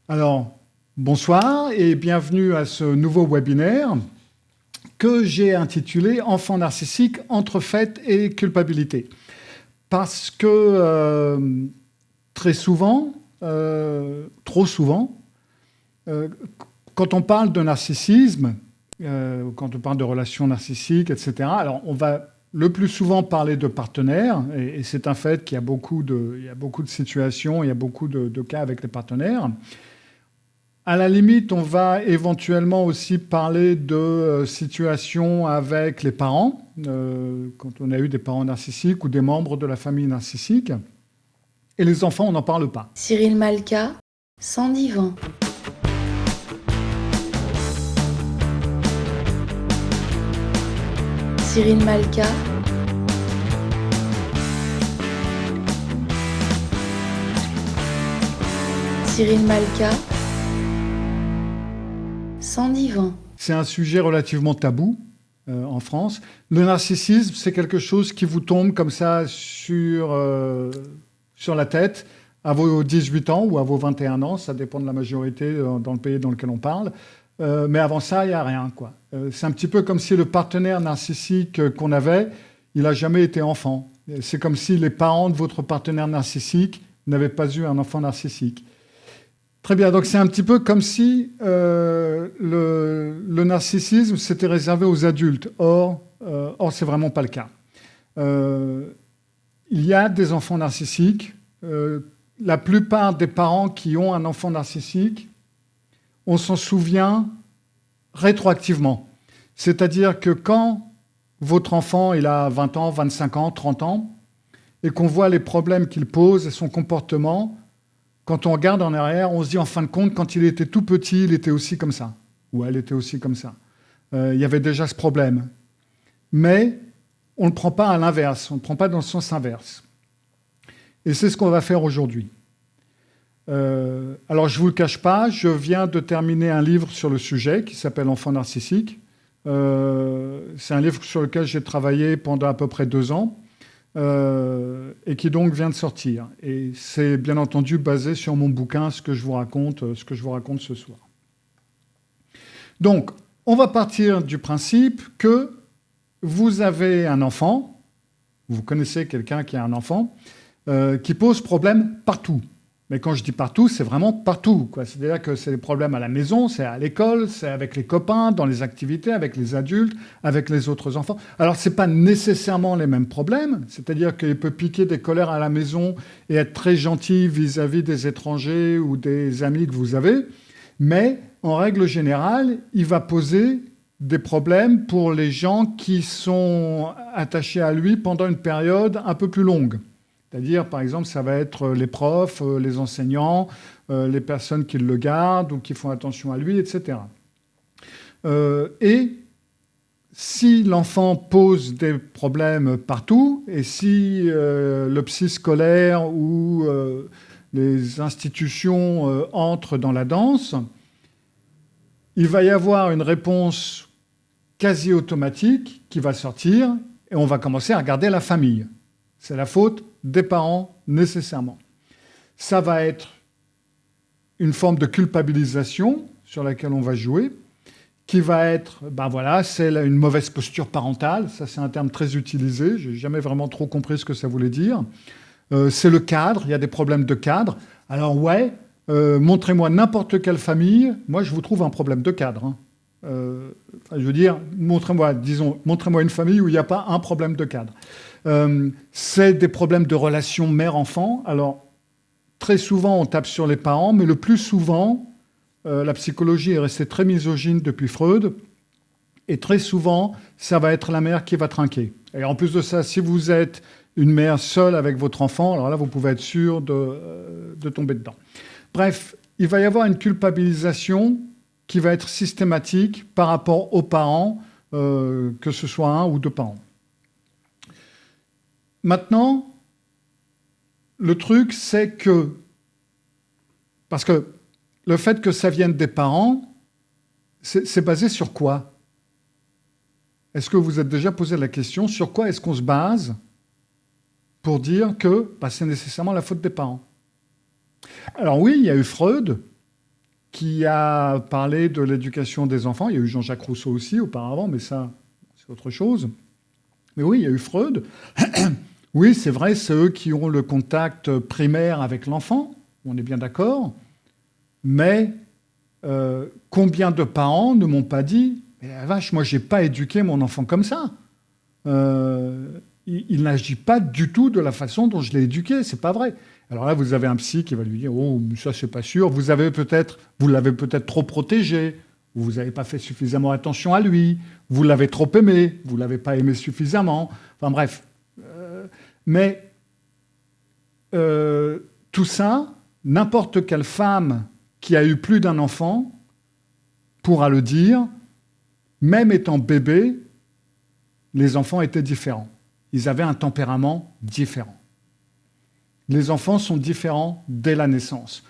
Alors, bonsoir et bienvenue à ce nouveau webinaire que j'ai intitulé Enfants narcissiques entre fait et culpabilité. Parce que très souvent, trop souvent, quand on parle de narcissisme, quand on parle de relations narcissiques, etc., alors on va le plus souvent parler de partenaires, et c'est un fait qu'il y a beaucoup de situations, il y a beaucoup de cas avec les partenaires. À la limite, on va éventuellement aussi parler de situations avec les parents, quand on a eu des parents narcissiques ou des membres de la famille narcissique. Et les enfants, on n'en parle pas. Cyril Malka, sans divan. Cyril Malka. Cyril Malka. Sans divan. C'est un sujet relativement tabou en France. Le narcissisme, c'est quelque chose qui vous tombe comme ça sur la tête à vos 18 ans ou à vos 21 ans, ça dépend de la majorité dans le pays dans lequel on parle. Mais avant ça, il n'y a rien, quoi. C'est un petit peu comme si le partenaire narcissique qu'on avait, il n'a jamais été enfant. C'est comme si les parents de votre partenaire narcissique n'avaient pas eu un enfant narcissique. Très bien, donc c'est un petit peu comme si le narcissisme s'était réservé aux adultes. Or, c'est vraiment pas le cas. Il y a des enfants narcissiques. La plupart des parents qui ont un enfant narcissique, on s'en souvient rétroactivement. C'est-à-dire que quand votre enfant il a 20 ans, 25 ans, 30 ans, et qu'on voit les problèmes qu'il pose et son comportement, quand on regarde en arrière, on se dit en fin de compte, quand il était tout petit, il était aussi comme ça. Ou elle était aussi comme ça. Il y avait déjà ce problème. Mais on ne le prend pas à l'inverse, on ne le prend pas dans le sens inverse. Et c'est ce qu'on va faire aujourd'hui. Alors, je ne vous le cache pas, je viens de terminer un livre sur le sujet qui s'appelle Enfants narcissiques. C'est un livre sur lequel j'ai travaillé pendant à peu près 2 ans. Et qui donc vient de sortir. Et c'est bien entendu basé sur mon bouquin, ce que je vous raconte ce soir. Donc, on va partir du principe que vous avez un enfant, vous connaissez quelqu'un qui a un enfant, qui pose problème partout. Mais quand je dis partout, c'est vraiment partout, quoi. C'est-à-dire que c'est des problèmes à la maison, c'est à l'école, c'est avec les copains, dans les activités, avec les adultes, avec les autres enfants. Alors, ce n'est pas nécessairement les mêmes problèmes. C'est-à-dire qu'il peut piquer des colères à la maison et être très gentil vis-à-vis des étrangers ou des amis que vous avez. Mais, en règle générale, il va poser des problèmes pour les gens qui sont attachés à lui pendant une période un peu plus longue. C'est-à-dire, par exemple, ça va être les profs, les enseignants, les personnes qui le gardent ou qui font attention à lui, etc. Et si l'enfant pose des problèmes partout, et si le psy scolaire ou les institutions entrent dans la danse, il va y avoir une réponse quasi automatique qui va sortir, et on va commencer à regarder la famille. C'est la faute des parents, nécessairement. Ça va être une forme de culpabilisation sur laquelle on va jouer, qui va être, c'est une mauvaise posture parentale. Ça, c'est un terme très utilisé. Je n'ai jamais vraiment trop compris ce que ça voulait dire. C'est le cadre. Il y a des problèmes de cadre. Alors, montrez-moi n'importe quelle famille. Moi, je vous trouve un problème de cadre. Hein. Je veux dire, montrez-moi une famille où il n'y a pas un problème de cadre. C'est des problèmes de relation mère-enfant. Alors, très souvent, on tape sur les parents, mais le plus souvent, la psychologie est restée très misogyne depuis Freud, et très souvent, ça va être la mère qui va trinquer. Et en plus de ça, si vous êtes une mère seule avec votre enfant, alors là, vous pouvez être sûr de tomber dedans. Bref, il va y avoir une culpabilisation qui va être systématique par rapport aux parents, que ce soit un ou deux parents. Maintenant, le truc, c'est que... Parce que le fait que ça vienne des parents, c'est basé sur quoi? Est-ce que vous vous êtes déjà posé la question, sur quoi est-ce qu'on se base pour dire que c'est nécessairement la faute des parents? Alors oui, il y a eu Freud, qui a parlé de l'éducation des enfants. Il y a eu Jean-Jacques Rousseau aussi auparavant, mais ça, c'est autre chose. Mais oui, il y a eu Freud. Oui, c'est vrai, c'est eux qui ont le contact primaire avec l'enfant, on est bien d'accord. Mais combien de parents ne m'ont pas dit « Mais la vache, moi, je n'ai pas éduqué mon enfant comme ça. Il n'agit pas du tout de la façon dont je l'ai éduqué, c'est pas vrai. » Alors là, vous avez un psy qui va lui dire « Oh, ça, c'est pas sûr. Vous l'avez peut-être trop protégé. Vous n'avez pas fait suffisamment attention à lui. Vous l'avez trop aimé. Vous ne l'avez pas aimé suffisamment. » Enfin bref. Mais tout ça, n'importe quelle femme qui a eu plus d'un enfant pourra le dire, même étant bébé, les enfants étaient différents. Ils avaient un tempérament différent. Les enfants sont différents dès la naissance.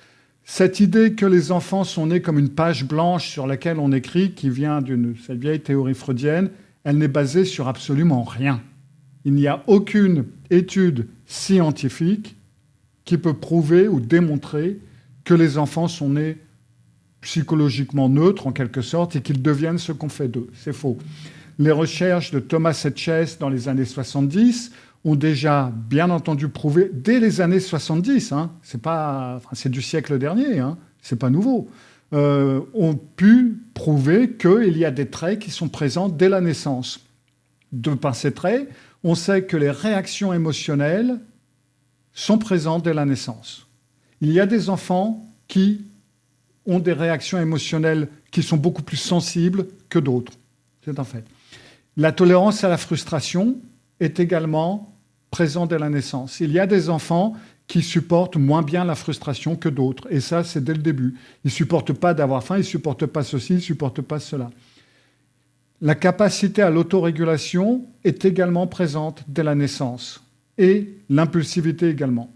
Cette idée que les enfants sont nés comme une page blanche sur laquelle on écrit, qui vient d'une cette vieille théorie freudienne, elle n'est basée sur absolument rien. Il n'y a aucune étude scientifique qui peut prouver ou démontrer que les enfants sont nés psychologiquement neutres, en quelque sorte, et qu'ils deviennent ce qu'on fait d'eux. C'est faux. Les recherches de Thomas Etches dans les années 70 ont déjà, bien entendu, prouvé, dès les années 70, c'est du siècle dernier, c'est pas nouveau, ont pu prouver qu'il y a des traits qui sont présents dès la naissance. De par ces traits, on sait que les réactions émotionnelles sont présentes dès la naissance. Il y a des enfants qui ont des réactions émotionnelles qui sont beaucoup plus sensibles que d'autres. C'est un fait. La tolérance à la frustration est également présente dès la naissance. Il y a des enfants qui supportent moins bien la frustration que d'autres. Et ça, c'est dès le début. Ils ne supportent pas d'avoir faim, ils ne supportent pas ceci, ils ne supportent pas cela. La capacité à l'autorégulation est également présente dès la naissance. Et l'impulsivité également.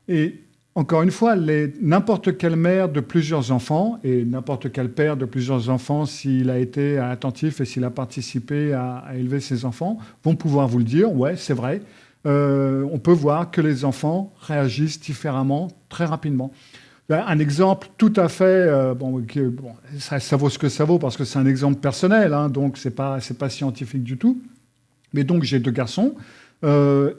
Et encore une fois, n'importe quelle mère de plusieurs enfants, et n'importe quel père de plusieurs enfants, s'il a été attentif et s'il a participé à élever ses enfants, vont pouvoir vous le dire, ouais, c'est vrai. On peut voir que les enfants réagissent différemment très rapidement. Un exemple tout à fait... ça vaut ce que ça vaut, parce que c'est un exemple personnel, donc c'est pas scientifique du tout. Mais donc j'ai 2 garçons,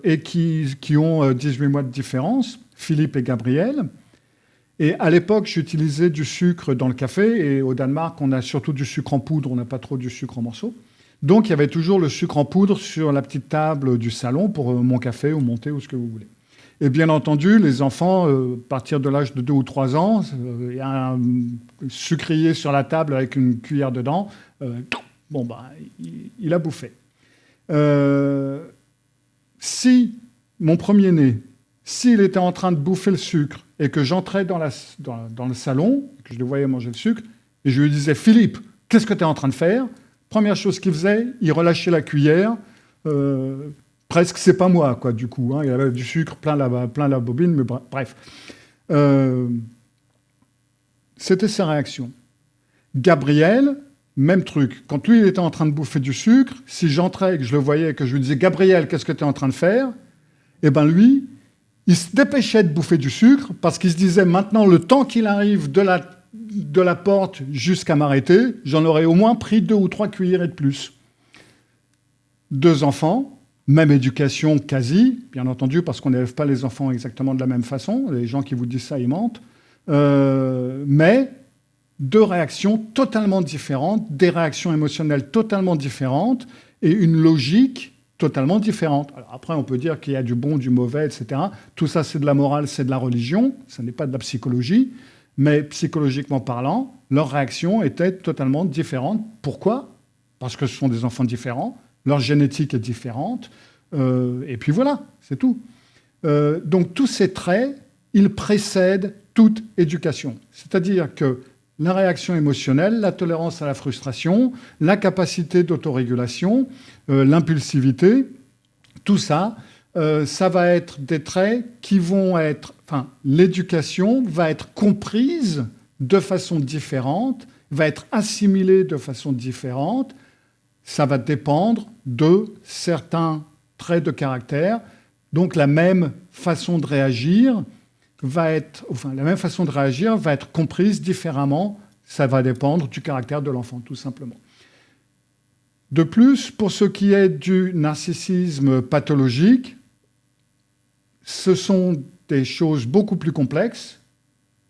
et qui ont 18 mois de différence, Philippe et Gabriel. Et à l'époque, j'utilisais du sucre dans le café. Et au Danemark, on a surtout du sucre en poudre. On n'a pas trop du sucre en morceaux. Donc, il y avait toujours le sucre en poudre sur la petite table du salon pour mon café ou mon thé ou ce que vous voulez. Et bien entendu, les enfants, à partir de l'âge de 2 ou 3 ans, il y a un sucrier sur la table avec une cuillère dedans. Il a bouffé. Si mon premier-né, s'il était en train de bouffer le sucre et que j'entrais dans le salon, que je le voyais manger le sucre, et je lui disais « Philippe, qu'est-ce que tu es en train de faire ?» Première chose qu'il faisait, il relâchait la cuillère. Presque, c'est pas moi, quoi, du coup. Il y avait du sucre plein la bobine, mais bref. C'était sa réaction. Gabriel, même truc. Quand lui, il était en train de bouffer du sucre, si j'entrais et que je le voyais et que je lui disais « Gabriel, qu'est-ce que tu es en train de faire ?» Eh bien, lui, il se dépêchait de bouffer du sucre parce qu'il se disait « Maintenant, le temps qu'il arrive de la porte jusqu'à m'arrêter, j'en aurais au moins pris 2 ou 3 cuillerées de plus. » 2 enfants, même éducation quasi, bien entendu, parce qu'on n'élève pas les enfants exactement de la même façon. Les gens qui vous disent ça, ils mentent. Mais 2 réactions totalement différentes, des réactions émotionnelles totalement différentes et une logique totalement différente. Alors après, on peut dire qu'il y a du bon, du mauvais, etc. Tout ça, c'est de la morale, c'est de la religion, ça n'est pas de la psychologie, mais psychologiquement parlant, leurs réactions étaient totalement différentes. Pourquoi ? Parce que ce sont des enfants différents, leur génétique est différente, et puis voilà, c'est tout. Donc tous ces traits, ils précèdent toute éducation. C'est-à-dire que la réaction émotionnelle, la tolérance à la frustration, la capacité d'autorégulation, l'impulsivité, tout ça, ça va être des traits qui vont être... Enfin, l'éducation va être comprise de façon différente, va être assimilée de façon différente. Ça va dépendre de certains traits de caractère. Donc la même façon de réagir la même façon de réagir va être comprise différemment. Ça va dépendre du caractère de l'enfant, tout simplement. De plus, pour ce qui est du narcissisme pathologique, ce sont des choses beaucoup plus complexes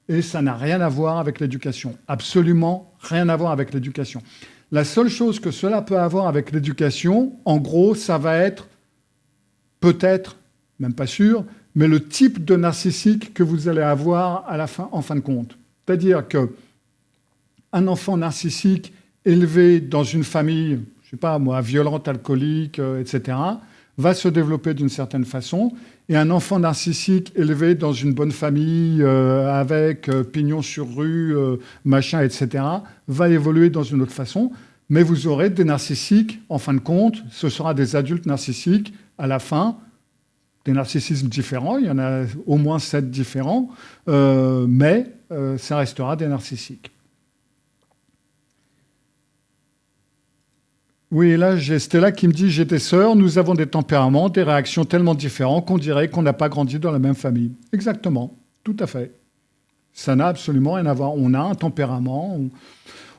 et ça n'a rien à voir avec l'éducation. Absolument rien à voir avec l'éducation. La seule chose que cela peut avoir avec l'éducation, en gros, ça va être peut-être, même pas sûr, mais le type de narcissique que vous allez avoir à la fin, en fin de compte. C'est-à-dire qu'un enfant narcissique élevé dans une famille, je ne sais pas moi, violente, alcoolique, etc., va se développer d'une certaine façon, et un enfant narcissique élevé dans une bonne famille, avec pignon sur rue, machin, etc., va évoluer dans une autre façon, mais vous aurez des narcissiques, en fin de compte, ce sera des adultes narcissiques, à la fin, des narcissismes différents, il y en a au moins 7 différents, mais ça restera des narcissiques. Oui, là, j'ai Stella qui me dit « J'ai des sœurs, nous avons des tempéraments, des réactions tellement différents qu'on dirait qu'on n'a pas grandi dans la même famille. » Exactement, tout à fait. Ça n'a absolument rien à voir. On a un tempérament,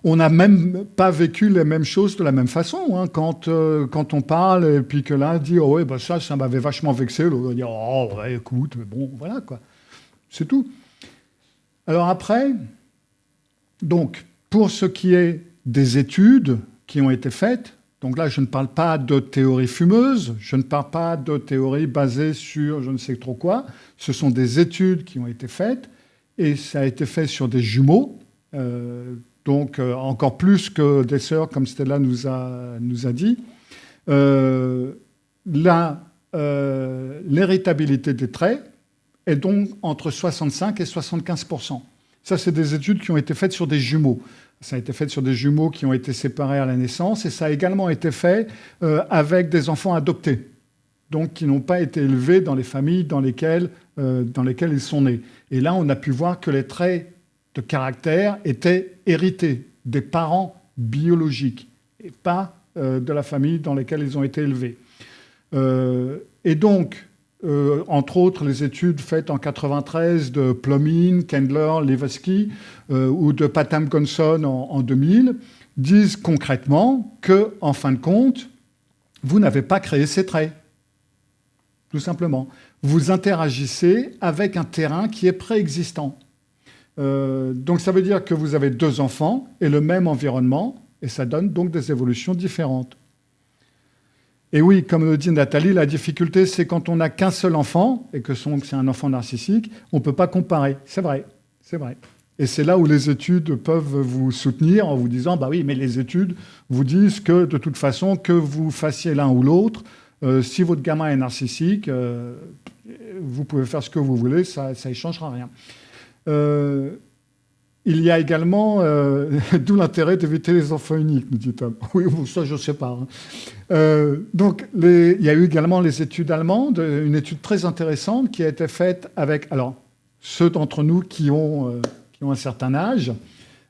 on n'a même pas vécu les mêmes choses de la même façon. Hein. Quand on parle et puis que l'un dit « Oh, ouais, bah ça m'avait vachement vexé », l'autre va dire « Oh, ouais, écoute, bon, voilà, quoi. » C'est tout. Alors après, donc, pour ce qui est des études qui ont été faites, donc là, je ne parle pas de théorie fumeuse, je ne parle pas de théorie basée sur je ne sais trop quoi. Ce sont des études qui ont été faites, et ça a été fait sur des jumeaux, donc encore plus que des sœurs, comme Stella nous a dit. L'héritabilité des traits est donc entre 65 et 75%. Ça, c'est des études qui ont été faites sur des jumeaux. Ça a été fait sur des jumeaux qui ont été séparés à la naissance, et ça a également été fait avec des enfants adoptés, donc qui n'ont pas été élevés dans les familles dans lesquelles ils sont nés. Et là, on a pu voir que les traits de caractère étaient hérités des parents biologiques, et pas de la famille dans laquelle ils ont été élevés. Et donc, entre autres, les études faites en 93 de Plomin, Kendler, Levesky ou de Patam Gonson en 2000 disent concrètement que, en fin de compte, vous n'avez pas créé ces traits. Tout simplement. Vous interagissez avec un terrain qui est préexistant. Donc ça veut dire que vous avez 2 enfants et le même environnement, et ça donne donc des évolutions différentes. Et oui, comme le dit Nathalie, la difficulté, c'est quand on n'a qu'un seul enfant, et que c'est un enfant narcissique, on ne peut pas comparer. C'est vrai, c'est vrai. Et c'est là où les études peuvent vous soutenir en vous disant « Bah oui, mais les études vous disent que, de toute façon, que vous fassiez l'un ou l'autre, si votre gamin est narcissique, vous pouvez faire ce que vous voulez, ça ne changera rien. » Il y a également, d'où l'intérêt d'éviter les enfants uniques, me dit Tom. Oui, ça, je ne sais pas. Hein. Donc, il y a eu également les études allemandes, une étude très intéressante qui a été faite avec, alors, ceux d'entre nous qui ont un certain âge,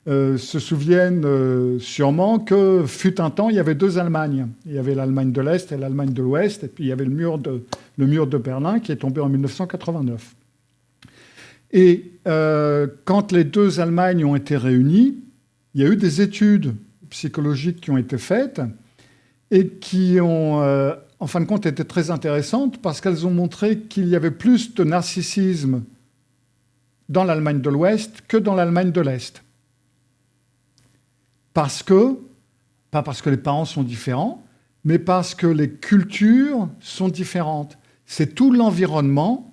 se souviennent sûrement que fut un temps, il y avait 2 Allemagnes. Il y avait l'Allemagne de l'Est et l'Allemagne de l'Ouest, et puis il y avait le mur de Berlin qui est tombé en 1989. Et quand les 2 Allemagnes ont été réunies, il y a eu des études psychologiques qui ont été faites et qui ont, en fin de compte, été très intéressantes parce qu'elles ont montré qu'il y avait plus de narcissisme dans l'Allemagne de l'Ouest que dans l'Allemagne de l'Est. Pas parce que les parents sont différents, mais parce que les cultures sont différentes. C'est tout l'environnement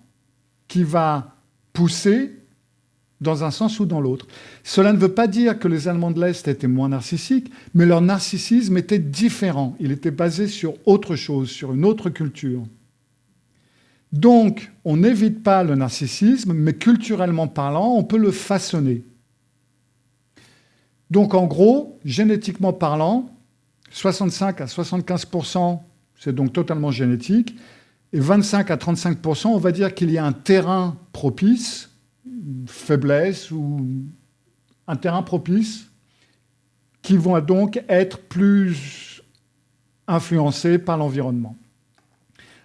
qui va pousser dans un sens ou dans l'autre. Cela ne veut pas dire que les Allemands de l'Est étaient moins narcissiques, mais leur narcissisme était différent. Il était basé sur autre chose, sur une autre culture. Donc, on n'évite pas le narcissisme, mais culturellement parlant, on peut le façonner. Donc, en gros, génétiquement parlant, 65 à 75%, c'est donc totalement génétique, et 25 à 35%, on va dire qu'il y a un terrain propice, une faiblesse ou un terrain propice, qui vont donc être plus influencés par l'environnement.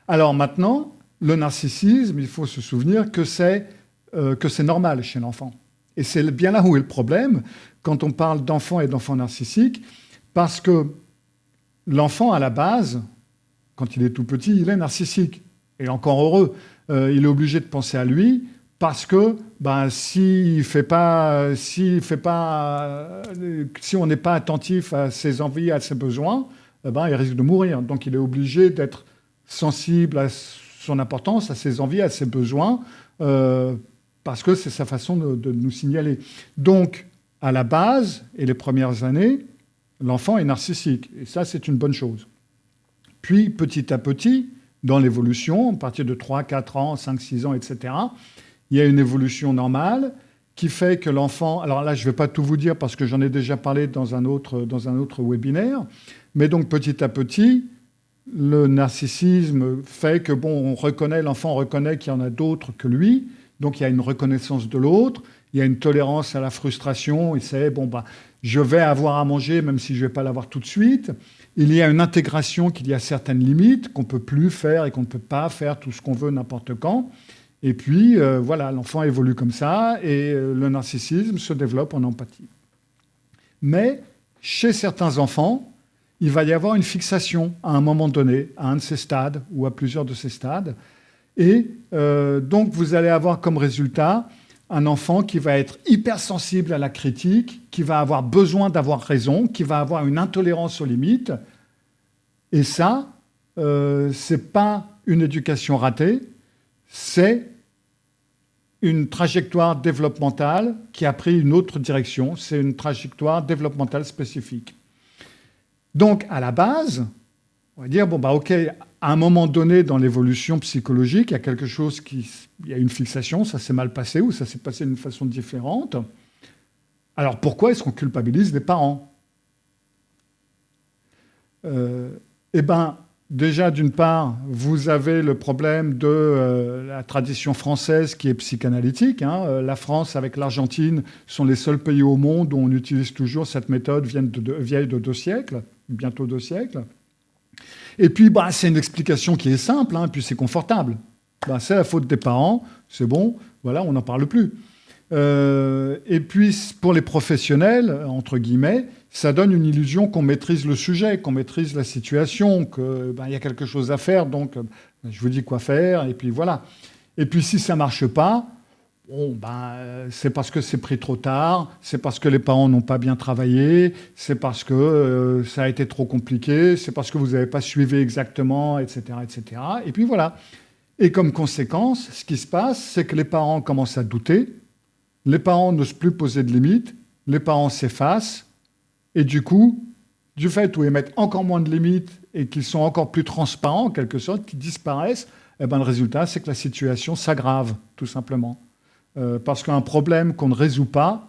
Alors maintenant, le narcissisme, il faut se souvenir que c'est que c'est normal chez l'enfant. Et c'est bien là où est le problème quand on parle d'enfants et d'enfants narcissiques, parce que l'enfant, à la base, quand il est tout petit, il est narcissique. Et encore heureux, il est obligé de penser à lui, parce que si on n'est pas attentif à ses envies, à ses besoins, il risque de mourir. Donc il est obligé d'être sensible à son importance, à ses envies, à ses besoins, parce que c'est sa façon de nous signaler. Donc, à la base, et les premières années, l'enfant est narcissique. Et ça, c'est une bonne chose. Puis, petit à petit, dans l'évolution, à partir de 3, 4 ans, 5, 6 ans, etc., il y a une évolution normale qui fait que l'enfant... Alors là, je ne vais pas tout vous dire parce que j'en ai déjà parlé dans un autre webinaire. Mais donc, petit à petit, le narcissisme fait que, l'enfant reconnaît qu'il y en a d'autres que lui. Donc, il y a une reconnaissance de l'autre. Il y a une tolérance à la frustration. Il sait, je vais avoir à manger même si je ne vais pas l'avoir tout de suite. Il y a une intégration qu'il y a certaines limites qu'on ne peut plus faire et qu'on ne peut pas faire tout ce qu'on veut n'importe quand. Et puis, l'enfant évolue comme ça et le narcissisme se développe en empathie. Mais chez certains enfants, il va y avoir une fixation à un moment donné, à un de ces stades ou à plusieurs de ces stades. Et donc, vous allez avoir comme résultat un enfant qui va être hypersensible à la critique, qui va avoir besoin d'avoir raison, qui va avoir une intolérance aux limites. Et ça, c'est pas une éducation ratée, c'est une trajectoire développementale qui a pris une autre direction. C'est une trajectoire développementale spécifique. Donc, à la base, on va dire, OK, à un moment donné dans l'évolution psychologique, il y a quelque chose il y a une fixation, ça s'est mal passé ou ça s'est passé d'une façon différente. Alors, pourquoi est-ce qu'on culpabilise les parents ? Déjà, d'une part, vous avez le problème de la tradition française qui est psychanalytique. La France, avec l'Argentine, sont les seuls pays au monde où on utilise toujours cette méthode vieille de 2 siècles, bientôt 2 siècles. Et puis, c'est une explication qui est simple, et puis c'est confortable. C'est la faute des parents, c'est bon, voilà, on n'en parle plus. Et puis, pour les professionnels, entre guillemets, ça donne une illusion qu'on maîtrise le sujet, qu'on maîtrise la situation, qu'il y a quelque chose à faire, donc je vous dis quoi faire, et puis voilà. Et puis, si ça ne marche pas, c'est parce que c'est pris trop tard, c'est parce que les parents n'ont pas bien travaillé, c'est parce que ça a été trop compliqué, c'est parce que vous n'avez pas suivi exactement, etc., etc. Et puis voilà. Et comme conséquence, ce qui se passe, c'est que les parents commencent à douter, les parents n'osent plus poser de limites, les parents s'effacent, et du coup, du fait où ils mettent encore moins de limites et qu'ils sont encore plus transparents, en quelque sorte, qu'ils disparaissent, le résultat, c'est que la situation s'aggrave, tout simplement. Parce qu'un problème qu'on ne résout pas,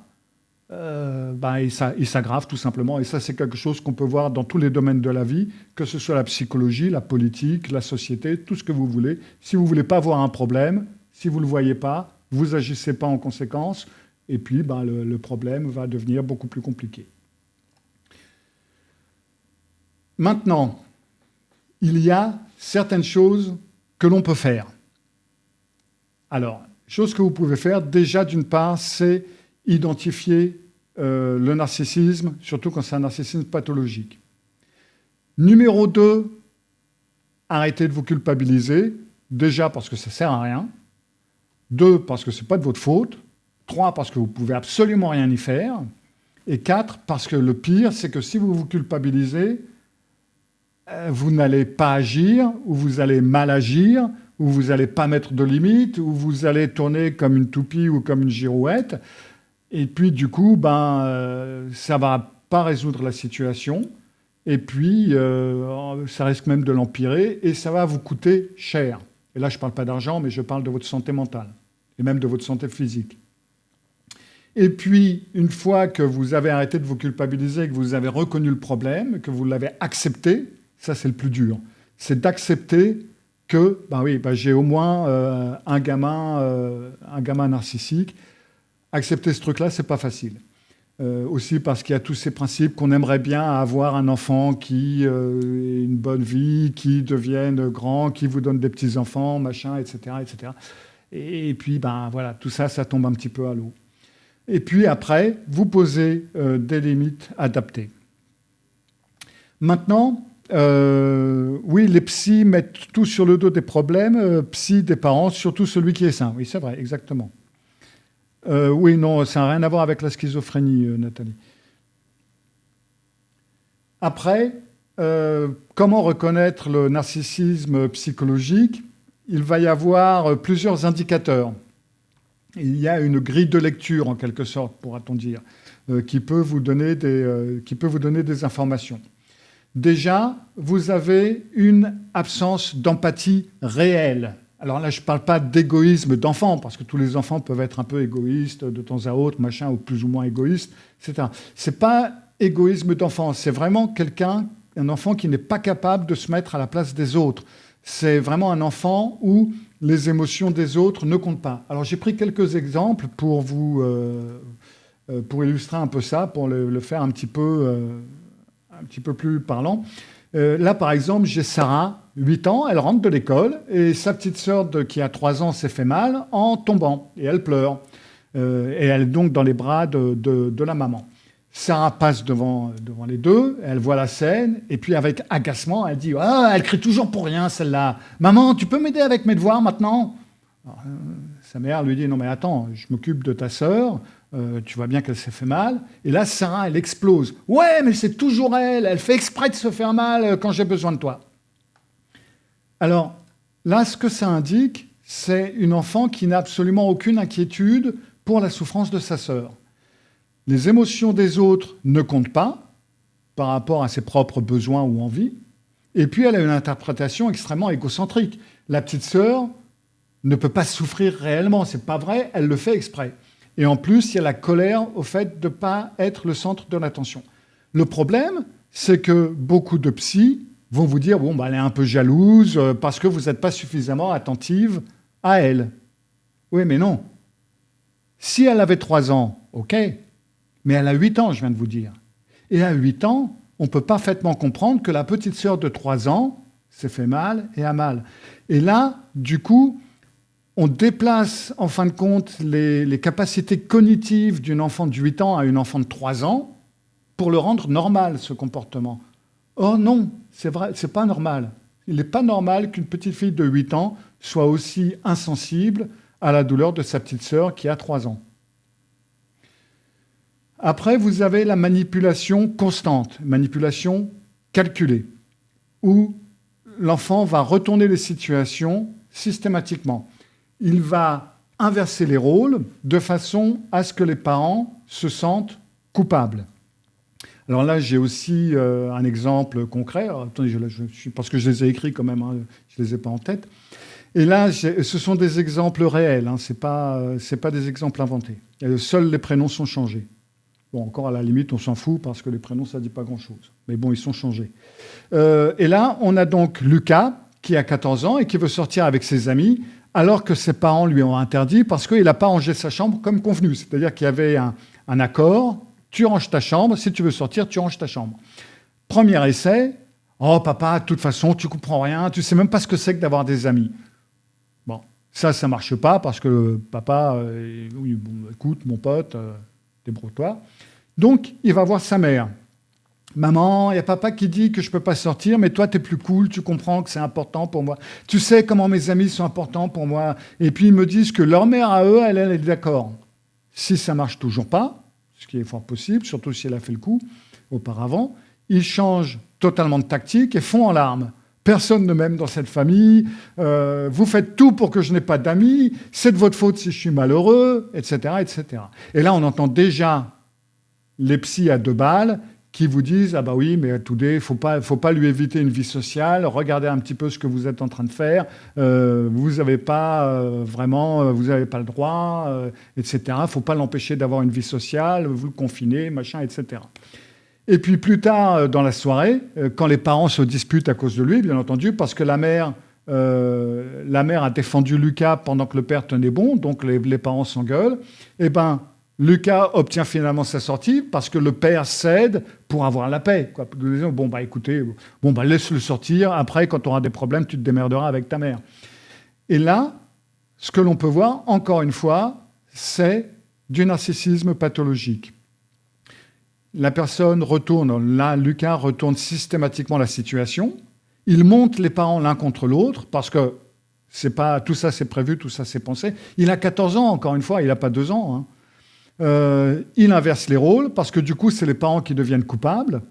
il s'aggrave tout simplement. Et ça, c'est quelque chose qu'on peut voir dans tous les domaines de la vie, que ce soit la psychologie, la politique, la société, tout ce que vous voulez. Si vous ne voulez pas voir un problème, si vous ne le voyez pas, vous n'agissez pas en conséquence, et puis le problème va devenir beaucoup plus compliqué. Maintenant, il y a certaines choses que l'on peut faire. Alors, chose que vous pouvez faire, déjà d'une part, c'est identifier le narcissisme, surtout quand c'est un narcissisme pathologique. Numéro 2, arrêtez de vous culpabiliser, déjà parce que ça ne sert à rien. 2, parce que ce n'est pas de votre faute. 3, parce que vous ne pouvez absolument rien y faire. Et 4, parce que le pire, c'est que si vous vous culpabilisez, vous n'allez pas agir, ou vous allez mal agir, ou vous n'allez pas mettre de limites, ou vous allez tourner comme une toupie ou comme une girouette. Et puis, du coup, ça ne va pas résoudre la situation. Et puis, ça risque même de l'empirer, et ça va vous coûter cher. Et là, je ne parle pas d'argent, mais je parle de votre santé mentale, et même de votre santé physique. Et puis, une fois que vous avez arrêté de vous culpabiliser, que vous avez reconnu le problème, que vous l'avez accepté, ça, c'est le plus dur. C'est d'accepter que, j'ai au moins un gamin narcissique. Accepter ce truc-là, c'est pas facile. Aussi parce qu'il y a tous ces principes qu'on aimerait bien avoir un enfant qui ait une bonne vie, qui devienne grand, qui vous donne des petits-enfants, machin, etc., etc. Et puis, voilà, tout ça, ça tombe un petit peu à l'eau. Et puis après, vous posez des limites adaptées. Maintenant, oui, les psys mettent tout sur le dos des problèmes, psy des parents, surtout celui qui est sain. Oui, c'est vrai, exactement. Oui, non, ça n'a rien à voir avec la schizophrénie, Nathalie. Après, comment reconnaître le narcissisme psychologique? Il va y avoir plusieurs indicateurs. Il y a une grille de lecture, en quelque sorte, pourra-t-on dire, qui peut vous donner des informations. Déjà, vous avez une absence d'empathie réelle. Alors là, je ne parle pas d'égoïsme d'enfant, parce que tous les enfants peuvent être un peu égoïstes de temps à autre, machin, ou plus ou moins égoïstes, etc. Ce n'est pas égoïsme d'enfant, c'est vraiment un enfant qui n'est pas capable de se mettre à la place des autres. C'est vraiment un enfant où les émotions des autres ne comptent pas. Alors j'ai pris quelques exemples pour illustrer un peu ça, pour le faire un petit peu plus parlant. Là, par exemple, j'ai Sarah, 8 ans, elle rentre de l'école, et sa petite sœur qui a 3 ans s'est fait mal en tombant, et elle pleure. Et elle est donc dans les bras de la maman. Sarah passe devant les deux, elle voit la scène, et puis avec agacement, elle dit « Ah, elle crie toujours pour rien, celle-là. Maman, tu peux m'aider avec mes devoirs maintenant ?» Sa mère lui dit « Non mais attends, je m'occupe de ta sœur, tu vois bien qu'elle s'est fait mal. » Et là, Sarah, elle explose. « Ouais, mais c'est toujours elle, elle fait exprès de se faire mal quand j'ai besoin de toi. » Alors, là, ce que ça indique, c'est une enfant qui n'a absolument aucune inquiétude pour la souffrance de sa sœur. Les émotions des autres ne comptent pas par rapport à ses propres besoins ou envies. Et puis, elle a une interprétation extrêmement égocentrique. La petite sœur ne peut pas souffrir réellement. C'est pas vrai, elle le fait exprès. Et en plus, il y a la colère au fait de ne pas être le centre de l'attention. Le problème, c'est que beaucoup de psys vont vous dire « Bon, elle est un peu jalouse parce que vous n'êtes pas suffisamment attentive à elle. » Oui, mais non. Si elle avait 3 ans, OK. Mais elle a 8 ans, je viens de vous dire. Et à 8 ans, on peut parfaitement comprendre que la petite sœur de 3 ans s'est fait mal et a mal. Et là, du coup, on déplace, en fin de compte, les capacités cognitives d'une enfant de 8 ans à une enfant de 3 ans pour le rendre normal, ce comportement. Oh non, c'est vrai, c'est pas normal. Il n'est pas normal qu'une petite fille de 8 ans soit aussi insensible à la douleur de sa petite sœur qui a 3 ans. Après, vous avez la manipulation constante, manipulation calculée, où l'enfant va retourner les situations systématiquement. Il va inverser les rôles de façon à ce que les parents se sentent coupables. Alors là, j'ai aussi un exemple concret. Alors, attendez, parce que je les ai écrits quand même, hein, je ne les ai pas en tête. Et là, ce sont des exemples réels, hein, ce n'est pas des exemples inventés. Seuls les prénoms sont changés. Bon, encore à la limite, on s'en fout parce que les prénoms, ça ne dit pas grand-chose. Mais bon, ils sont changés. Et là, on a donc Lucas, qui a 14 ans et qui veut sortir avec ses amis, alors que ses parents lui ont interdit parce qu'il n'a pas rangé sa chambre comme convenu. C'est-à-dire qu'il y avait un accord, tu ranges ta chambre, si tu veux sortir, tu ranges ta chambre. Premier essai, oh papa, de toute façon, tu ne comprends rien, tu ne sais même pas ce que c'est que d'avoir des amis. Bon, ça ne marche pas parce que le papa, oui, bon, écoute, mon pote, débrouille-toi. Donc, il va voir sa mère. Maman, il y a papa qui dit que je ne peux pas sortir, mais toi, tu es plus cool, tu comprends que c'est important pour moi. Tu sais comment mes amis sont importants pour moi. Et puis, ils me disent que leur mère, à eux, elle est d'accord. Si ça ne marche toujours pas, ce qui est fort possible, surtout si elle a fait le coup auparavant, ils changent totalement de tactique et font en larmes. Personne ne m'aime dans cette famille, vous faites tout pour que je n'ai pas d'amis, c'est de votre faute si je suis malheureux, etc., etc. Et là, on entend déjà les psys à 2 balles qui vous disent « Ah bah oui, mais attendez, faut pas lui éviter une vie sociale, regardez un petit peu ce que vous êtes en train de faire, vous n'avez pas vous n'avez pas le droit, etc. Faut pas l'empêcher d'avoir une vie sociale, vous le confinez, machin, etc. » Et puis plus tard dans la soirée, quand les parents se disputent à cause de lui, bien entendu, parce que la mère a défendu Lucas pendant que le père tenait bon, donc les parents s'engueulent, et ben Lucas obtient finalement sa sortie parce que le père cède pour avoir la paix. Quoi. Bon, bah écoutez, laisse-le sortir, après quand tu auras des problèmes, tu te démerderas avec ta mère. Et là, ce que l'on peut voir, encore une fois, c'est du narcissisme pathologique. La personne retourne, là, Lucas retourne systématiquement la situation. Il monte les parents l'un contre l'autre parce que c'est pas, tout ça c'est prévu, tout ça c'est pensé. Il a 14 ans, encore une fois, il n'a pas 2 ans. Hein. Il inverse les rôles parce que du coup, c'est les parents qui deviennent coupables.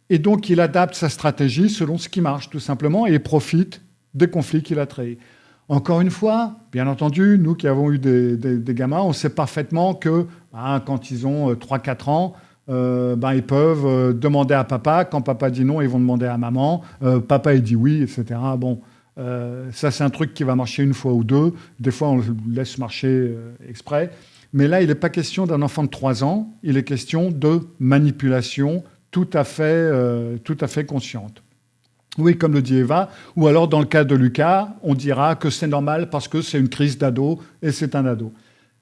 Et donc, il adapte sa stratégie selon ce qui marche, tout simplement, et profite des conflits qu'il a créés. Encore une fois, bien entendu, nous qui avons eu des gamins, on sait parfaitement que quand ils ont 3-4 ans, ils peuvent demander à papa. Quand papa dit non, ils vont demander à maman. Papa, il dit oui, etc. Bon, ça, c'est un truc qui va marcher une fois ou deux. Des fois, on le laisse marcher exprès. Mais là, il n'est pas question d'un enfant de 3 ans. Il est question de manipulation tout à fait consciente. Oui, comme le dit Eva, ou alors dans le cas de Lucas, on dira que c'est normal parce que c'est une crise d'ado et c'est un ado.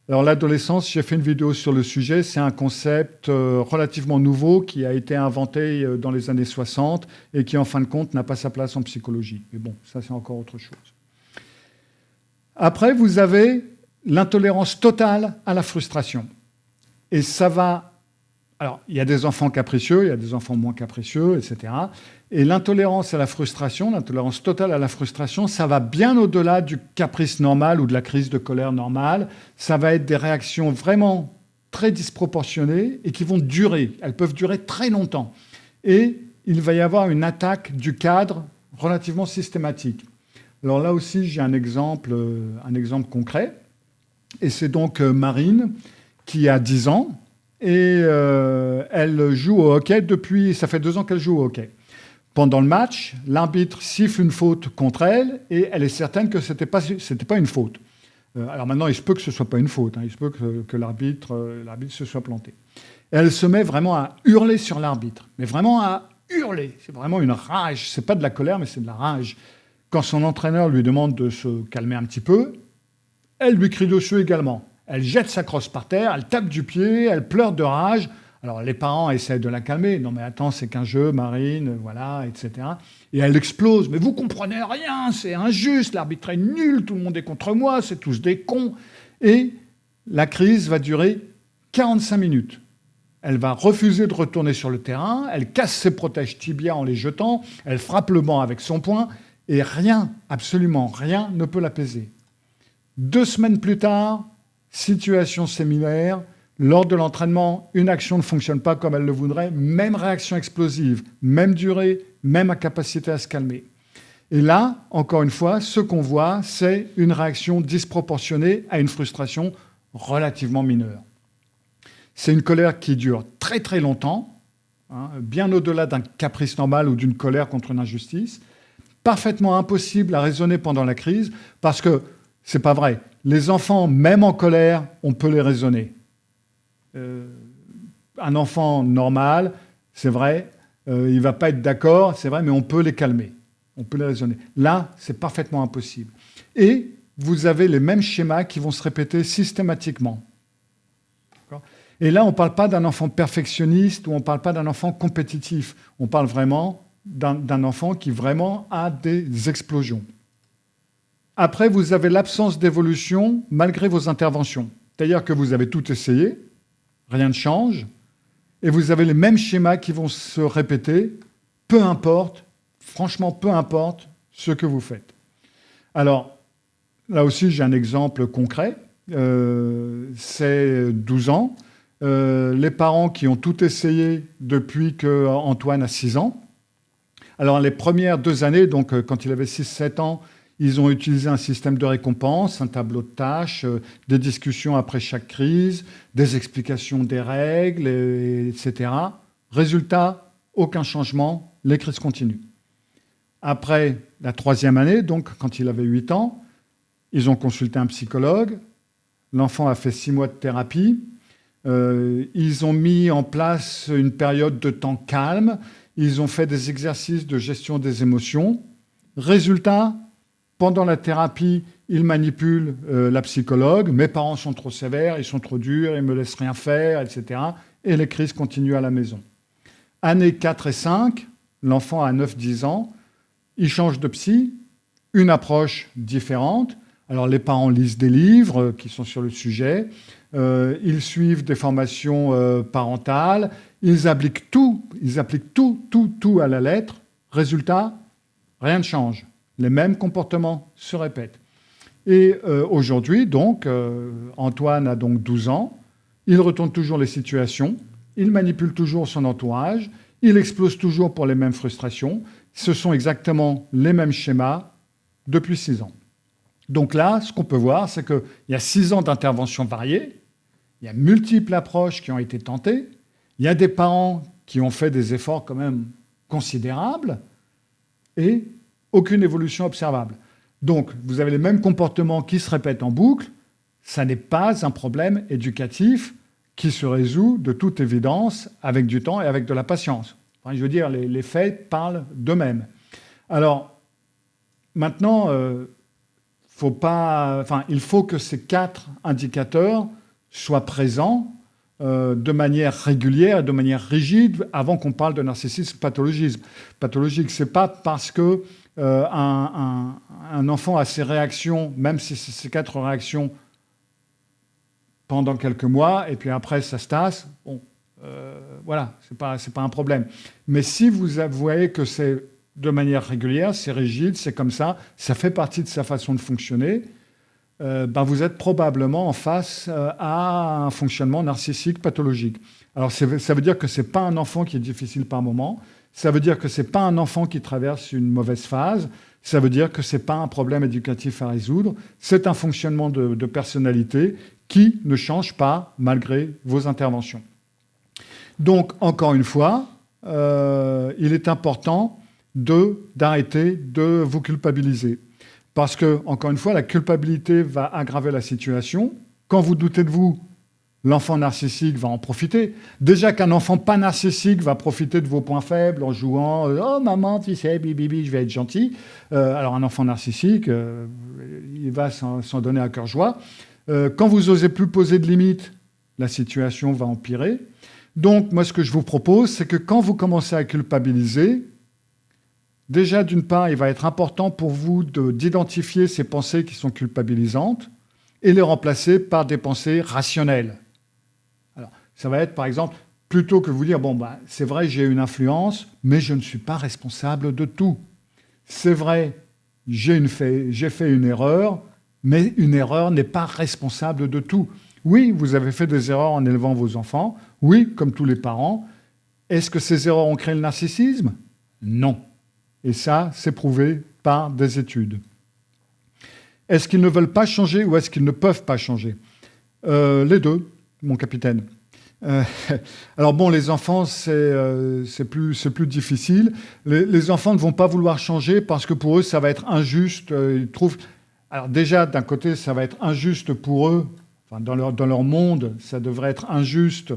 Alors l'adolescence, j'ai fait une vidéo sur le sujet, c'est un concept relativement nouveau qui a été inventé dans les années 60 et qui en fin de compte n'a pas sa place en psychologie. Mais bon, ça c'est encore autre chose. Après, vous avez l'intolérance totale à la frustration. Et ça va... Alors, il y a des enfants capricieux, il y a des enfants moins capricieux, etc. Et l'intolérance à la frustration, l'intolérance totale à la frustration, ça va bien au-delà du caprice normal ou de la crise de colère normale. Ça va être des réactions vraiment très disproportionnées et qui vont durer. Elles peuvent durer très longtemps. Et il va y avoir une attaque du cadre relativement systématique. Alors là aussi, j'ai un exemple concret. Et c'est donc Marine qui a 10 ans. Et elle joue au hockey depuis... Ça fait 2 ans qu'elle joue au hockey. Pendant le match, l'arbitre siffle une faute contre elle et elle est certaine que ce n'était pas une faute. Alors maintenant, il se peut que ce ne soit pas une faute. Hein, il se peut que l'arbitre se soit planté. Et elle se met vraiment à hurler sur l'arbitre. Mais vraiment à hurler. C'est vraiment une rage. Ce n'est pas de la colère, mais c'est de la rage. Quand son entraîneur lui demande de se calmer un petit peu, elle lui crie dessus également. Elle jette sa crosse par terre, elle tape du pied, elle pleure de rage. Alors les parents essaient de la calmer. Non mais attends, c'est qu'un jeu, Marine, voilà, etc. Et elle explose. Mais vous comprenez rien, c'est injuste, l'arbitre est nul, tout le monde est contre moi, c'est tous des cons. Et la crise va durer 45 minutes. Elle va refuser de retourner sur le terrain, elle casse ses protèges tibia en les jetant, elle frappe le banc avec son poing, et rien, absolument rien, ne peut l'apaiser. 2 semaines plus tard, situation similaire, lors de l'entraînement, une action ne fonctionne pas comme elle le voudrait, même réaction explosive, même durée, même capacité à se calmer. Et là, encore une fois, ce qu'on voit, c'est une réaction disproportionnée à une frustration relativement mineure. C'est une colère qui dure très très longtemps, bien au-delà d'un caprice normal ou d'une colère contre une injustice, parfaitement impossible à raisonner pendant la crise, parce que c'est pas vrai. Les enfants, même en colère, on peut les raisonner. Un enfant normal, c'est vrai, il ne va pas être d'accord, c'est vrai, mais on peut les calmer, on peut les raisonner. Là, c'est parfaitement impossible. Et vous avez les mêmes schémas qui vont se répéter systématiquement. D'accord ? Et là, on ne parle pas d'un enfant perfectionniste ou on ne parle pas d'un enfant compétitif. On parle vraiment d'un enfant qui vraiment a des explosions. Après, vous avez l'absence d'évolution malgré vos interventions. C'est-à-dire que vous avez tout essayé, rien ne change, et vous avez les mêmes schémas qui vont se répéter, peu importe, franchement, peu importe ce que vous faites. Alors, là aussi, j'ai un exemple concret. C'est 12 ans. Les parents qui ont tout essayé depuis qu'Antoine a 6 ans. Alors, les premières 2 années, donc quand il avait 6-7 ans, ils ont utilisé un système de récompense, un tableau de tâches, des discussions après chaque crise, des explications des règles, etc. Résultat, aucun changement, les crises continuent. Après la 3e année, donc quand il avait 8 ans, ils ont consulté un psychologue. L'enfant a fait 6 mois de thérapie. Ils ont mis en place une période de temps calme. Ils ont fait des exercices de gestion des émotions. Résultat, pendant la thérapie, ils manipulent la psychologue. Mes parents sont trop sévères, ils sont trop durs, ils ne me laissent rien faire, etc. Et les crises continuent à la maison. Années 4 et 5, l'enfant a 9-10 ans, il change de psy, une approche différente. Alors les parents lisent des livres qui sont sur le sujet, ils suivent des formations parentales, ils appliquent tout à la lettre. Résultat, rien ne change. Les mêmes comportements se répètent. Et aujourd'hui, donc, Antoine a donc 12 ans, il retourne toujours les situations, il manipule toujours son entourage, il explose toujours pour les mêmes frustrations. Ce sont exactement les mêmes schémas depuis 6 ans. Donc là, ce qu'on peut voir, c'est qu'il y a 6 ans d'interventions variées, il y a multiples approches qui ont été tentées, il y a des parents qui ont fait des efforts quand même considérables et aucune évolution observable. Donc, vous avez les mêmes comportements qui se répètent en boucle, ça n'est pas un problème éducatif qui se résout de toute évidence avec du temps et avec de la patience. Enfin, je veux dire, les faits parlent d'eux-mêmes. Alors, maintenant, il faut que ces 4 indicateurs soient présents de manière régulière et de manière rigide avant qu'on parle de narcissisme pathologique. Ce n'est pas parce que un enfant a ses réactions, même si c'est ces 4 réactions pendant quelques mois, et puis après ça se tasse, bon, voilà, c'est pas un problème. Mais si vous voyez que c'est de manière régulière, c'est rigide, c'est comme ça fait partie de sa façon de fonctionner, vous êtes probablement en face à un fonctionnement narcissique pathologique. Alors ça veut dire que ce n'est pas un enfant qui est difficile par moment, ça veut dire que ce n'est pas un enfant qui traverse une mauvaise phase, ça veut dire que ce n'est pas un problème éducatif à résoudre, c'est un fonctionnement de personnalité qui ne change pas malgré vos interventions. Donc, encore une fois, il est important d'arrêter de vous culpabiliser. Parce que, encore une fois, la culpabilité va aggraver la situation. Quand vous doutez de vous, l'enfant narcissique va en profiter. Déjà qu'un enfant pas narcissique va profiter de vos points faibles en jouant « Oh maman, tu sais, bibi, je vais être gentil ». Alors un enfant narcissique, il va s'en donner à cœur joie. Quand vous n'osez plus poser de limites, la situation va empirer. Donc, moi, ce que je vous propose, c'est que quand vous commencez à culpabiliser, déjà, d'une part, il va être important pour vous d'identifier ces pensées qui sont culpabilisantes et les remplacer par des pensées rationnelles. Alors, ça va être, par exemple, plutôt que vous dire, c'est vrai, j'ai une influence, mais je ne suis pas responsable de tout. C'est vrai, j'ai fait une erreur, mais une erreur n'est pas responsable de tout. Oui, vous avez fait des erreurs en élevant vos enfants. Oui, comme tous les parents. Est-ce que ces erreurs ont créé le narcissisme ? Non. Et ça, c'est prouvé par des études. Est-ce qu'ils ne veulent pas changer ou est-ce qu'ils ne peuvent pas changer ? Les deux, mon capitaine. Alors bon, les enfants, c'est plus difficile. Les enfants ne vont pas vouloir changer parce que pour eux, ça va être injuste. Ils trouvent... Alors déjà, d'un côté, ça va être injuste pour eux. Enfin, dans leur monde, ça devrait être injuste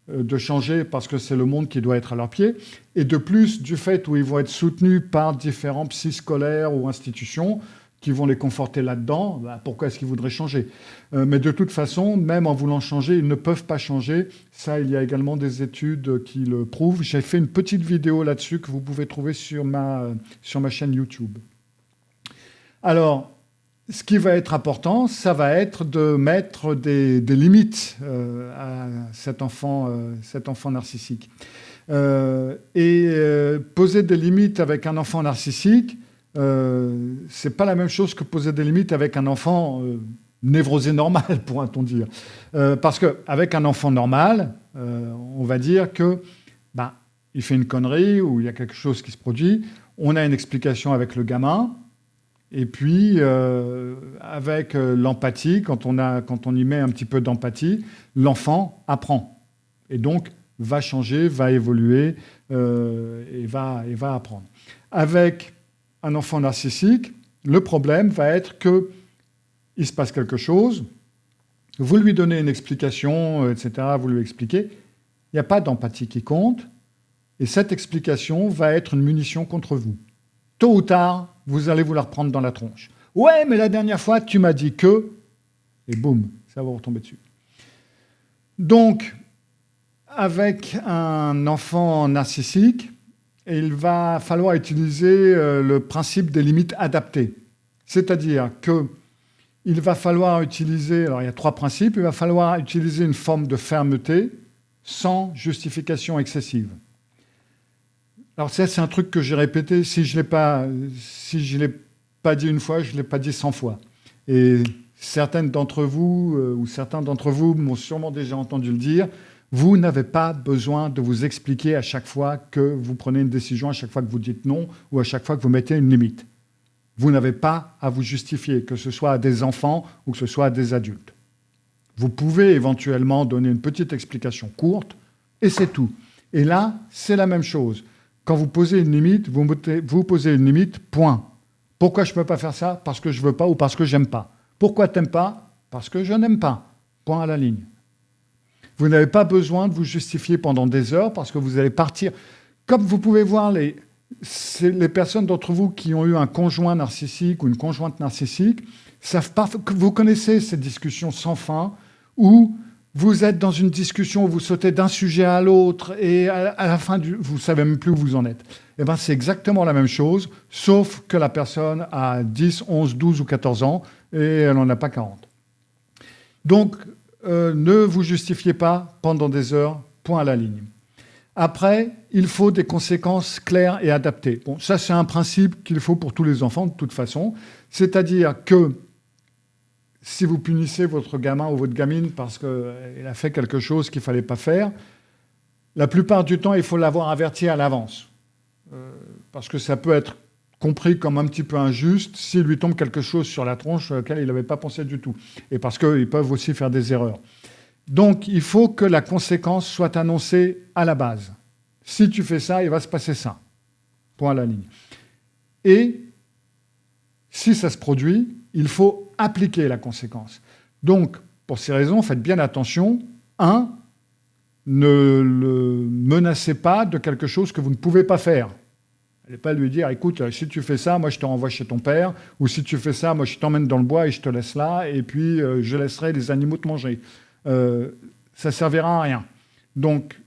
de changer parce que c'est le monde qui doit être à leurs pieds. Et de plus, du fait où ils vont être soutenus par différents psys scolaires ou institutions qui vont les conforter là-dedans, pourquoi est-ce qu'ils voudraient changer ? Mais de toute façon, même en voulant changer, ils ne peuvent pas changer. Ça, il y a également des études qui le prouvent. J'ai fait une petite vidéo là-dessus que vous pouvez trouver sur ma chaîne YouTube. Alors, ce qui va être important, ça va être de mettre des limites à cet enfant narcissique. Poser des limites avec un enfant narcissique, c'est pas la même chose que poser des limites avec un enfant névrosé normal, pourra-t-on dire. Parce qu'avec un enfant normal, on va dire que il fait une connerie ou il y a quelque chose qui se produit, on a une explication avec le gamin. Et puis, avec l'empathie, quand on y met un petit peu d'empathie, l'enfant apprend. Et donc, va changer, va évoluer et va apprendre. Avec un enfant narcissique, le problème va être qu'il se passe quelque chose, vous lui donnez une explication, etc., vous lui expliquez, il n'y a pas d'empathie qui compte, et cette explication va être une munition contre vous. Tôt ou tard, vous allez vous la reprendre dans la tronche. Ouais, mais la dernière fois, tu m'as dit que... Et boum, ça va vous retomber dessus. Donc, avec un enfant narcissique, il va falloir utiliser le principe des limites adaptées. C'est-à-dire qu'il il va falloir utiliser, alors il y a 3 principes, il va falloir utiliser une forme de fermeté sans justification excessive. Alors ça, c'est un truc que j'ai répété, si je ne l'ai pas dit une fois, je ne l'ai pas dit 100 fois. Et certaines d'entre vous, ou certains d'entre vous m'ont sûrement déjà entendu le dire, vous n'avez pas besoin de vous expliquer à chaque fois que vous prenez une décision, à chaque fois que vous dites non, ou à chaque fois que vous mettez une limite. Vous n'avez pas à vous justifier, que ce soit à des enfants ou que ce soit à des adultes. Vous pouvez éventuellement donner une petite explication courte, et c'est tout. Et là, c'est la même chose. Quand vous posez une limite, vous posez une limite, point. Pourquoi je ne peux pas faire ça? Parce que je ne veux pas ou parce que je n'aime pas. Pourquoi tu n'aimes pas? Parce que je n'aime pas. Point à la ligne. Vous n'avez pas besoin de vous justifier pendant des heures parce que vous allez partir. Comme vous pouvez voir, les personnes d'entre vous qui ont eu un conjoint narcissique ou une conjointe narcissique savent pas que vous connaissez ces discussions sans fin où vous êtes dans une discussion où vous sautez d'un sujet à l'autre et à la fin, vous ne savez même plus où vous en êtes. Eh bien, c'est exactement la même chose, sauf que la personne a 10, 11, 12 ou 14 ans et elle n'en a pas 40. Donc, ne vous justifiez pas pendant des heures, point à la ligne. Après, il faut des conséquences claires et adaptées. Bon, ça, c'est un principe qu'il faut pour tous les enfants, de toute façon. C'est-à-dire que si vous punissez votre gamin ou votre gamine parce qu'il a fait quelque chose qu'il ne fallait pas faire, la plupart du temps, il faut l'avoir averti à l'avance. Parce que ça peut être compris comme un petit peu injuste s'il lui tombe quelque chose sur la tronche auquel il n'avait pas pensé du tout. Et parce qu'ils peuvent aussi faire des erreurs. Donc, il faut que la conséquence soit annoncée à la base. Si tu fais ça, il va se passer ça. Point à la ligne. Et si ça se produit, il faut appliquer la conséquence. Donc, pour ces raisons, faites bien attention. 1, ne le menacez pas de quelque chose que vous ne pouvez pas faire. N'allez pas lui dire, écoute, si tu fais ça, moi je te renvoie chez ton père, ou si tu fais ça, moi je t'emmène dans le bois et je te laisse là, et puis je laisserai les animaux te manger. Ça ne servira à rien. Donc,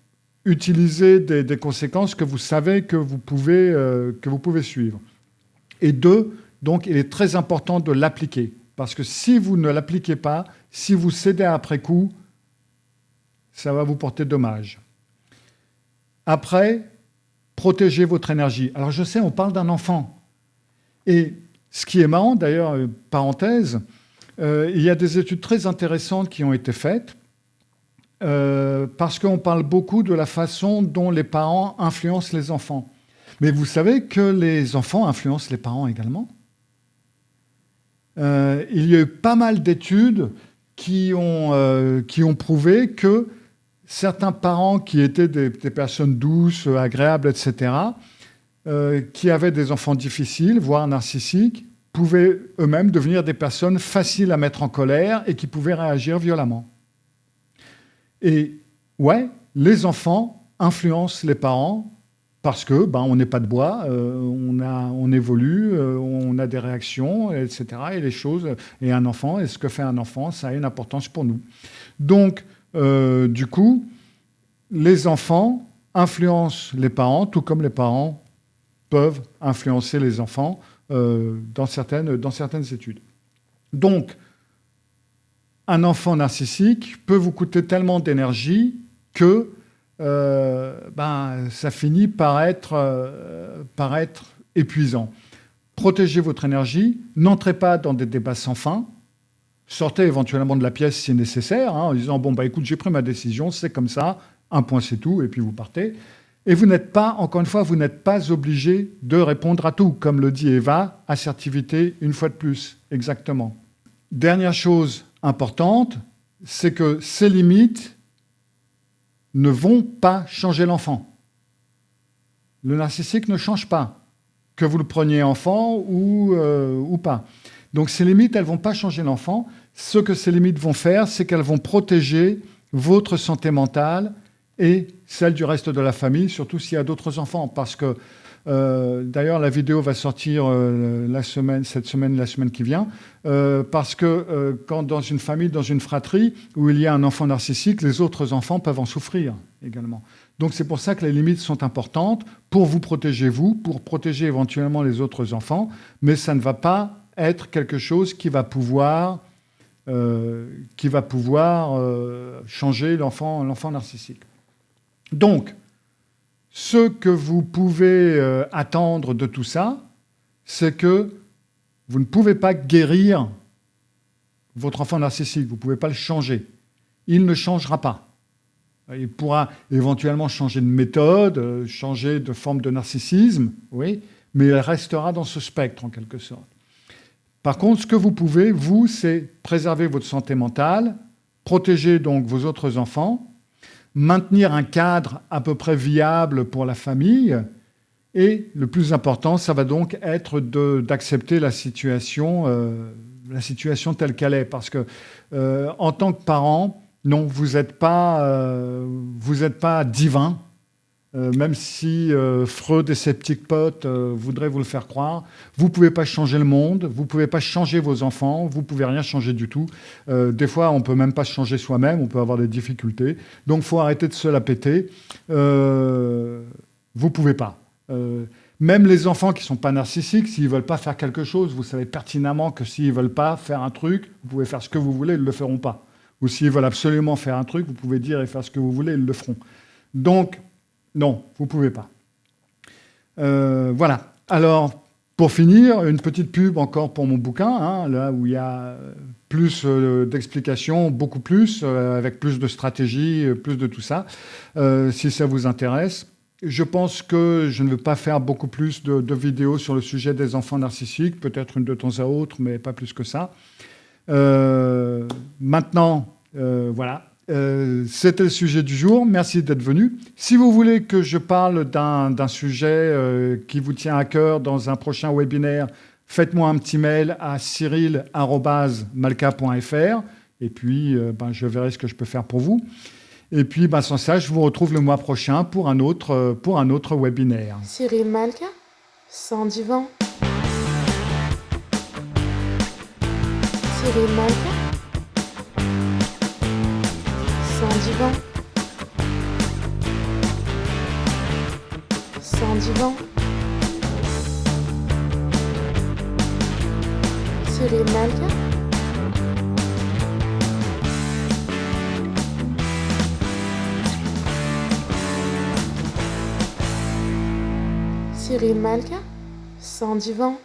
utilisez des conséquences que vous savez que vous pouvez suivre. Et 2, donc, il est très important de l'appliquer. Parce que si vous ne l'appliquez pas, si vous cédez après coup, ça va vous porter dommage. Après, protégez votre énergie. Alors, je sais, on parle d'un enfant. Et ce qui est marrant, d'ailleurs, parenthèse, il y a des études très intéressantes qui ont été faites parce qu'on parle beaucoup de la façon dont les parents influencent les enfants. Mais vous savez que les enfants influencent les parents également. Il y a eu pas mal d'études qui ont prouvé que certains parents qui étaient des personnes douces, agréables, etc., qui avaient des enfants difficiles, voire narcissiques, pouvaient eux-mêmes devenir des personnes faciles à mettre en colère et qui pouvaient réagir violemment. Et ouais, les enfants influencent les parents parce que on n'est pas de bois, on évolue, on a des réactions, etc. Et les choses. Et un enfant, et ce que fait un enfant, ça a une importance pour nous. Donc, du coup, les enfants influencent les parents, tout comme les parents peuvent influencer les enfants dans certaines études. Donc, un enfant narcissique peut vous coûter tellement d'énergie que ça finit par être épuisant. Protégez votre énergie, n'entrez pas dans des débats sans fin, sortez éventuellement de la pièce si nécessaire, en disant « bon, écoute, j'ai pris ma décision, c'est comme ça, un point c'est tout », et puis vous partez. Et vous n'êtes pas, encore une fois, vous n'êtes pas obligé de répondre à tout. Comme le dit Eva, assertivité une fois de plus, exactement. Dernière chose importante, c'est que ces limites ne vont pas changer l'enfant. Le narcissique ne change pas, que vous le preniez enfant ou pas. Donc ces limites, elles ne vont pas changer l'enfant. Ce que ces limites vont faire, c'est qu'elles vont protéger votre santé mentale et celle du reste de la famille, surtout s'il y a d'autres enfants. Parce que, d'ailleurs, la vidéo va sortir cette semaine, la semaine qui vient, parce que quand dans une famille, dans une fratrie, où il y a un enfant narcissique, les autres enfants peuvent en souffrir également. Donc c'est pour ça que les limites sont importantes, pour vous protéger vous, pour protéger éventuellement les autres enfants, mais ça ne va pas être quelque chose qui va pouvoir qui va pouvoir changer l'enfant narcissique. Donc, ce que vous pouvez attendre de tout ça, c'est que vous ne pouvez pas guérir votre enfant narcissique, vous ne pouvez pas le changer. Il ne changera pas. Il pourra éventuellement changer de méthode, changer de forme de narcissisme, oui, mais il restera dans ce spectre en quelque sorte. Par contre, ce que vous pouvez, vous, c'est préserver votre santé mentale, protéger donc vos autres enfants, maintenir un cadre à peu près viable pour la famille, et le plus important, ça va donc être d'accepter la situation telle qu'elle est. Parce que en tant que parent, non, vous n'êtes pas divin, même si Freud et ses petits potes voudraient vous le faire croire. Vous ne pouvez pas changer le monde, vous ne pouvez pas changer vos enfants, vous ne pouvez rien changer du tout. Des fois, on ne peut même pas se changer soi-même, on peut avoir des difficultés. Donc, il faut arrêter de se la péter. Vous ne pouvez pas. Même les enfants qui ne sont pas narcissiques, s'ils ne veulent pas faire quelque chose, vous savez pertinemment que s'ils ne veulent pas faire un truc, vous pouvez faire ce que vous voulez, ils ne le feront pas. Ou s'ils veulent absolument faire un truc, vous pouvez dire et faire ce que vous voulez, ils le feront. Donc, non, vous ne pouvez pas. Voilà. Alors, pour finir, une petite pub encore pour mon bouquin, hein, là où il y a plus d'explications, beaucoup plus, avec plus de stratégies, plus de tout ça, si ça vous intéresse. Je pense que je ne vais pas faire beaucoup plus de vidéos sur le sujet des enfants narcissiques, peut-être une de temps à autre, mais pas plus que ça. Maintenant, voilà. C'était le sujet du jour. Merci d'être venu. Si vous voulez que je parle d'un sujet qui vous tient à cœur dans un prochain webinaire, faites-moi un petit mail à cyril@malka.fr et puis je verrai ce que je peux faire pour vous. Et puis, sans ça, je vous retrouve le mois prochain pour un autre webinaire. Cyril Malka, sans divan. Cyril Malka, sans divan. Sans divan. Cyril Malka. Cyril Malka, sans divan.